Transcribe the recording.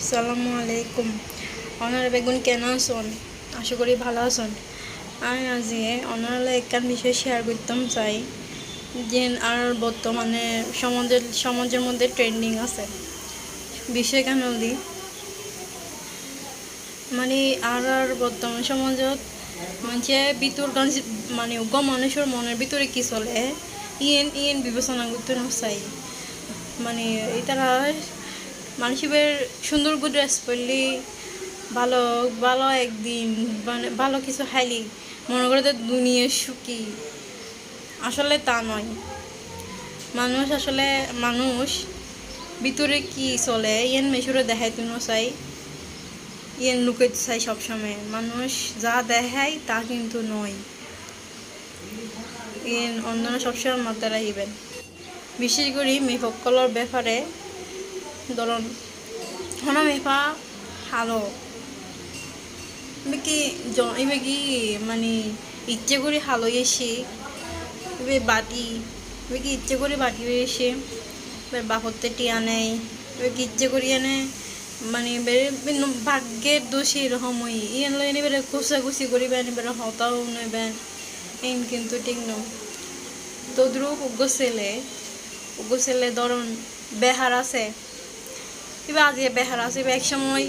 আসসালামু আলাইকুম। ওনারা বেগুন কেন আছেন? আশা করি ভালো আছেন। আমি আজি ওনারা একখান বিষয় শেয়ার করতাম চাই যে আর বর্তমানে সমাজের মধ্যে ট্রেন্ডিং আছে বিষয় কেন দি মানে আর বর্তমান সমাজত মানুষে ভিতর মানে মানুষের মনের ভিতরে কি চলে ইয়েন ইয়েন বিবেচনা করতে না চাই মানে তারা মানুষের সুন্দর ড্রেস পরলি ভালো ভালো একদিন মানে ভালো কিছু খাইলি মনে করে দুনিয়ার সুখী। আসলে তা নয়। মানুষ ভিতরে কি চলে ইয়েন মেশুরে দেখাইতে না চাই, ইয়েন লুকাইতে চাই সবসময়। মানুষ যা দেখায় তা কিন্তু নয়। ইয়েন অন্যরা সবসময় মাথায় রাখবেন। বিশেষ করে মেফকলর ব্যাপারে ধরুন হনা মেফা ভালো এবার কি মানে ইচ্ছে করে হালো এসে এবার বাটি এবার কি ইচ্ছে করে বাটি এসে এবার বাপরতে টিয়া নেয় এবার কি ইচ্ছে করি এনে মানে ভাগ্যের দোষী এরকম হই ইয়ে এনে বেড়ে কুচাকুচি করিবেন এবারে হতাও নেবেন এন কিন্তু ঠিক নয়। তদ্রু উগ্র ছেলে ধরুন বেহার আছে এবার আজ বেহার আছে এক সময়